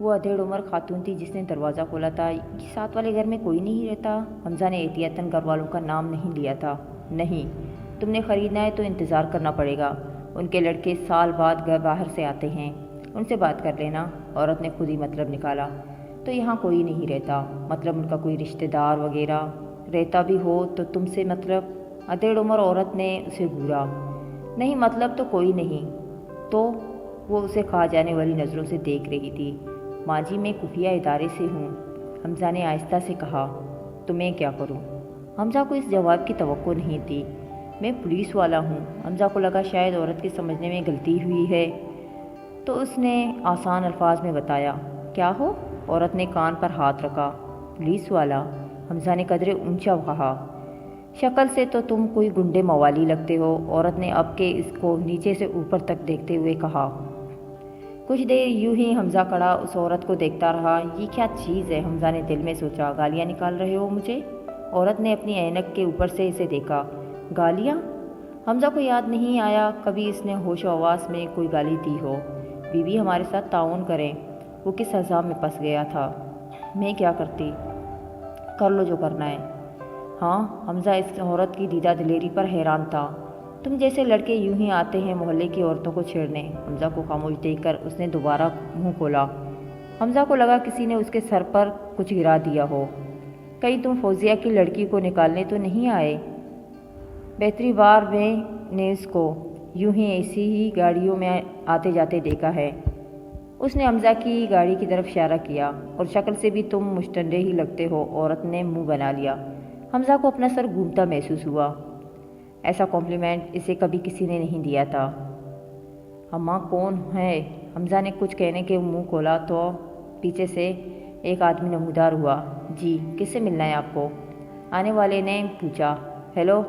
وہ ادھیڑ عمر خاتون تھی جس نے دروازہ کھولا تھا۔ یہ ساتھ والے گھر میں کوئی نہیں رہتا؟ حمزہ نے احتیاطاً گھر والوں کا نام نہیں لیا تھا۔ نہیں، تم نے خریدنا ہے تو انتظار کرنا پڑے گا، ان کے لڑکے سال بعد گھر باہر سے آتے ہیں، ان سے بات کر لینا۔ عورت نے خود ہی مطلب نکالا۔ تو یہاں کوئی نہیں رہتا؟ مطلب ان کا کوئی رشتہ دار وغیرہ؟ رہتا بھی ہو تو تم سے مطلب؟ ادھیڑ عمر عورت نے اسے گھورا۔ نہیں، مطلب تو کوئی نہیں۔ تو وہ اسے کھا جانے والی نظروں سے دیکھ رہی تھی۔ ماں جی، میں خفیہ ادارے سے ہوں، حمزہ نے آہستہ سے کہا۔ تو میں کیا کروں؟ حمزہ کو اس جواب کی توقع نہیں تھی۔ میں پولیس والا ہوں۔ حمزہ کو لگا شاید عورت کے سمجھنے میں غلطی ہوئی ہے، تو اس نے آسان الفاظ میں بتایا۔ کیا ہو؟ عورت نے کان پر ہاتھ رکھا۔ پولیس والا، حمزہ نے قدرے اونچا کہا۔ شکل سے تو تم کوئی گنڈے موالی لگتے ہو، عورت نے اب کے اس کو نیچے سے اوپر تک دیکھتے ہوئے کہا۔ کچھ دیر یوں ہی حمزہ کھڑا اس عورت کو دیکھتا رہا۔ یہ کیا چیز ہے؟ حمزہ نے دل میں سوچا۔ گالیاں نکال رہے ہو مجھے؟ عورت نے اپنی اینک کے اوپر سے اسے دیکھا۔ گالیاں؟ حمزہ کو یاد نہیں آیا کبھی اس نے ہوش و حواس میں کوئی گالی دی ہو۔ بیوی ہمارے ساتھ تعاون کریں۔ وہ کس عذاب میں پھنس گیا تھا؟ میں کیا کرتی؟ کر لو جو کرنا ہے۔ ہاں؟ حمزہ اس عورت کی دیدہ دلیری پر حیران تھا۔ تم جیسے لڑکے یوں ہی آتے ہیں محلے کی عورتوں کو چھیڑنے؟ حمزہ کو خاموش دیکھ کر اس نے دوبارہ منہ کھولا۔ حمزہ کو لگا کسی نے اس کے سر پر کچھ گرا دیا ہو۔ کہیں تم فوزیہ کی لڑکی کو نکالنے تو نہیں آئے؟ بہتری بار میں نے اس کو یوں ہی ایسی ہی گاڑیوں میں آتے جاتے دیکھا ہے۔ اس نے حمزہ کی گاڑی کی طرف اشارہ کیا۔ اور شکل سے بھی تم مشتنڈے ہی لگتے ہو، عورت نے منہ بنا لیا۔ حمزہ کو اپنا سر گھومتا محسوس ہوا۔ ایسا کمپلیمنٹ اسے کبھی کسی نے نہیں دیا تھا۔ اماں کون ہے؟ حمزہ نے کچھ کہنے کے منہ کھولا تو پیچھے سے ایک آدمی نمودار ہوا۔ جی، کس سے ملنا ہے آپ کو؟ آنے والے نے پوچھا۔ Hello,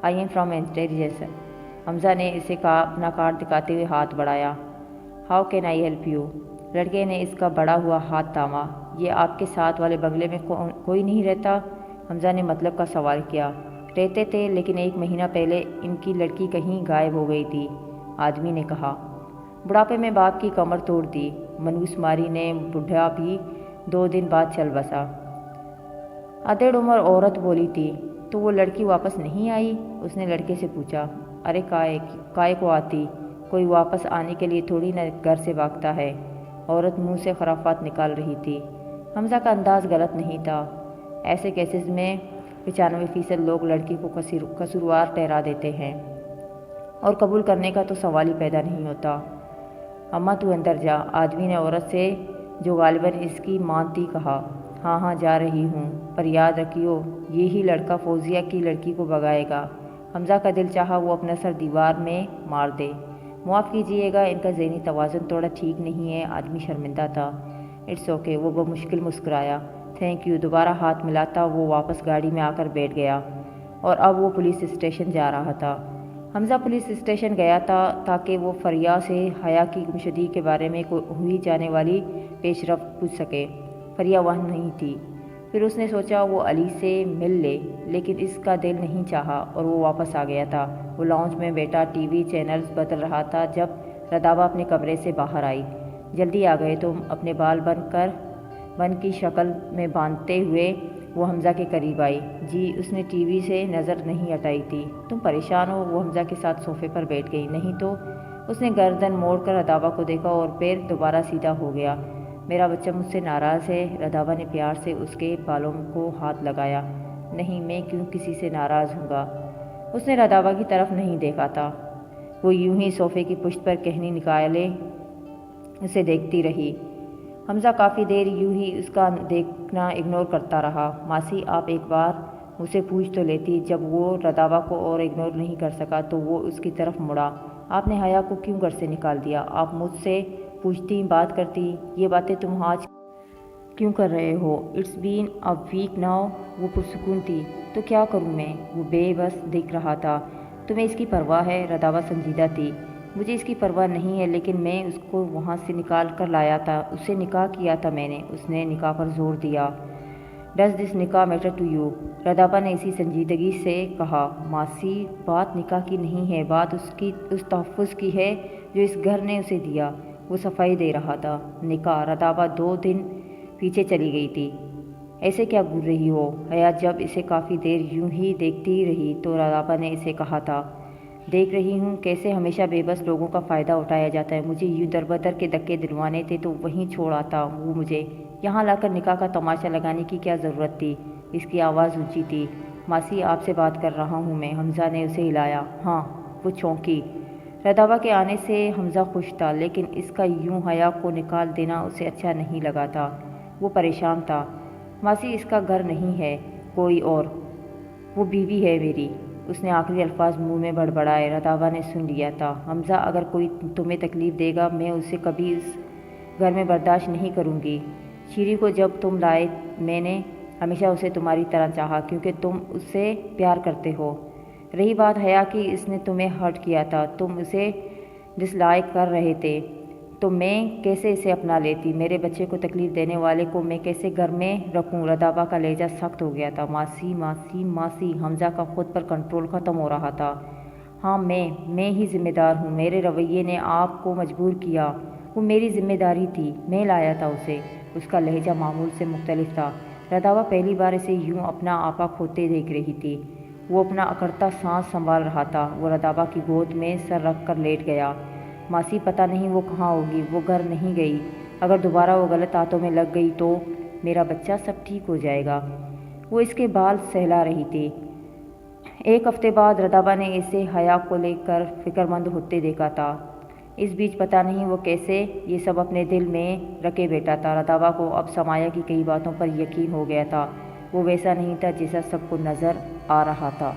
I am from intelligence. Hamza نے اسے اپنا کارڈ دکھاتے ہوئے ہاتھ بڑھایا۔ How can I help you? لڑکے نے اس کا بڑا ہوا ہاتھ تھاما۔ یہ آپ کے ساتھ والے بنگلے میں کوئی نہیں رہتا؟ حمزہ نے مطلب کا سوال کیا۔ رہتے تھے، لیکن 1 مہینہ پہلے ان کی لڑکی کہیں غائب ہو گئی تھی، آدمی نے کہا۔ بڑھاپے میں باپ کی کمر توڑ دی، منوس ماری نے بوڑھا بھی 2 دن بعد چل بسا۔ ادھیڑ عمر عورت بولی تھی۔ تو وہ لڑکی واپس نہیں آئی؟ اس نے لڑکے سے پوچھا۔ ارے کائے کو آتی؟ کوئی واپس آنے کے لیے تھوڑی نہ گھر سے بھاگتا ہے۔ عورت منہ سے خرافات نکال رہی تھی۔ حمزہ کا انداز غلط نہیں تھا۔ ایسے کیسز میں 95% لوگ لڑکی کو قصوروار ٹھہرا دیتے ہیں، اور قبول کرنے کا تو سوال ہی پیدا نہیں ہوتا۔ اماں تو اندر جا، آدمی نے عورت سے جو غالباً اس کی ماں تھی کہا۔ ہاں ہاں جا رہی ہوں، پر یاد رکھیو یہی لڑکا فوزیہ کی لڑکی کو بھگائے گا۔ حمزہ کا دل چاہا وہ اپنا سر دیوار میں مار دے۔ معاف کیجیے گا، ان کا ذہنی توازن تھوڑا ٹھیک نہیں ہے۔ آدمی شرمندہ تھا۔ اٹس اوکے، وہ بمشکل مسکرایا۔ Thank you. دوبارہ ہاتھ ملاتا وہ واپس گاڑی میں آ کر بیٹھ گیا، اور اب وہ پولیس اسٹیشن جا رہا تھا۔ حمزہ پولیس اسٹیشن گیا تھا تاکہ وہ فریہ سے حیا کی گمشدگی کے بارے میں ہوئی جانے والی پیش رفت پوچھ سکے۔ فریہ وہاں نہیں تھی۔ پھر اس نے سوچا وہ علی سے مل لے، لیکن اس کا دل نہیں چاہا، اور وہ واپس آ گیا تھا۔ وہ لاؤنج میں بیٹھا ٹی وی چینلز بدل رہا تھا جب ردابہ اپنے کمرے سے باہر آئی۔ جلدی آ گئے تم؟ اپنے بال بن کی شکل میں باندھتے ہوئے وہ حمزہ کے قریب آئی۔ جی، اس نے ٹی وی سے نظر نہیں ہٹائی تھی۔ تم پریشان ہو؟ وہ حمزہ کے ساتھ صوفے پر بیٹھ گئی۔ نہیں تو؟ اس نے گردن موڑ کر ردابہ کو دیکھا اور پھر دوبارہ سیدھا ہو گیا۔ میرا بچہ مجھ سے ناراض ہے؟ ردابہ نے پیار سے اس کے بالوں کو ہاتھ لگایا۔ نہیں، میں کیوں کسی سے ناراض ہوں گا؟ اس نے ردابہ کی طرف نہیں دیکھا تھا۔ وہ یوں ہی صوفے کی پشت پر کہنی نکالے اسے دیکھتی رہی۔ حمزہ کافی دیر یوں ہی اس کا دیکھنا اگنور کرتا رہا۔ ماسی، آپ ایک بار مجھ سے پوچھ تو لیتی۔ جب وہ ردابہ کو اور اگنور نہیں کر سکا تو وہ اس کی طرف مڑا۔ آپ نے حیا کو کیوں گھر سے نکال دیا؟ آپ مجھ سے پوچھتی، بات کرتی۔ یہ باتیں تم آج کیوں کر رہے ہو؟ It's been a week now. وہ پرسکون تھی۔ تو کیا کروں میں؟ وہ بے بس دکھ رہا تھا۔ تمہیں اس کی پرواہ ہے؟ ردابہ سنجیدہ تھی۔ مجھے اس کی پرواہ نہیں ہے، لیکن میں اس کو وہاں سے نکال کر لایا تھا، اس سے نکاح کیا تھا میں نے۔ اس نے نکاح پر زور دیا۔ ڈز دس نکاح میٹر ٹو یو؟ ردابہ نے اسی سنجیدگی سے کہا۔ ماسی، بات نکاح کی نہیں ہے، بات اس تحفظ کی ہے جو اس گھر نے اسے دیا۔ وہ صفائی دے رہا تھا۔ نکاح رتابہ 2 دن پیچھے چلی گئی تھی۔ ایسے کیا گھور رہی ہو؟ حیات جب اسے کافی دیر یوں ہی دیکھتی رہی تو رتابہ نے اسے کہا تھا، دیکھ رہی ہوں کیسے ہمیشہ بے بس لوگوں کا فائدہ اٹھایا جاتا ہے۔ مجھے یوں در بدر کے دھکے دلوانے تھے تو وہیں چھوڑ آتا وہ مجھے۔ یہاں لا کر نکاح کا تماشا لگانے کی کیا ضرورت تھی؟ اس کی آواز اونچی تھی۔ ماسی آپ سے بات کر رہا ہوں میں۔ حمزہ نے اسے ہلایا۔ ہاں۔ وہ چونکی۔ رتابہ کے آنے سے حمزہ خوش تھا لیکن اس کا یوں حیات کو نکال دینا اسے اچھا نہیں لگا تھا۔ وہ پریشان تھا۔ ماسی اس کا گھر نہیں ہے کوئی اور، وہ بیوی ہے میری۔ اس نے آخری الفاظ منہ میں بڑبڑائے۔ رتابہ نے سن لیا تھا۔ حمزہ اگر کوئی تمہیں تکلیف دے گا میں اسے کبھی اس گھر میں برداشت نہیں کروں گی۔ شیری کو جب تم لائے میں نے ہمیشہ اسے تمہاری طرح چاہا کیونکہ تم اس سے پیار کرتے ہو۔ رہی بات حیا کی، اس نے تمہیں ہرٹ کیا تھا، تم اسے ڈس لائک کر رہے تھے تو میں کیسے اسے اپنا لیتی؟ میرے بچے کو تکلیف دینے والے کو میں کیسے گھر میں رکھوں؟ رتابہ کا لہجہ سخت ہو گیا تھا۔ ماسی ماسی ماسی۔ حمزہ کا خود پر کنٹرول ختم ہو رہا تھا۔ ہاں میں ہی ذمہ دار ہوں، میرے رویے نے آپ کو مجبور کیا، وہ میری ذمہ داری تھی، میں لایا تھا اسے۔ اس کا لہجہ معمول سے مختلف تھا۔ رتابہ پہلی بار اسے یوں اپنا آپا کھوتے دیکھ رہی تھی۔ وہ اپنا اکڑتا سانس سنبھال رہا تھا۔ وہ رتابہ کی گود میں سر رکھ کر لیٹ گیا۔ ماسی پتہ نہیں وہ کہاں ہوگی، وہ گھر نہیں گئی۔ اگر دوبارہ وہ غلط ہاتھوں میں لگ گئی تو میرا بچہ سب ٹھیک ہو جائے گا۔ وہ اس کے بال سہلا رہی تھی۔ 1 ہفتے بعد رتابہ نے اسے حیا کو لے کر فکر مند ہوتے دیکھا تھا۔ اس بیچ پتہ نہیں وہ کیسے یہ سب اپنے دل میں رکھے بیٹھا تھا۔ رتابہ کو اب سمایا کی کئی باتوں پر یقین ہو گیا تھا۔ وہ ویسا نہیں تھا جیسا سب کو نظر آ رہا تھا۔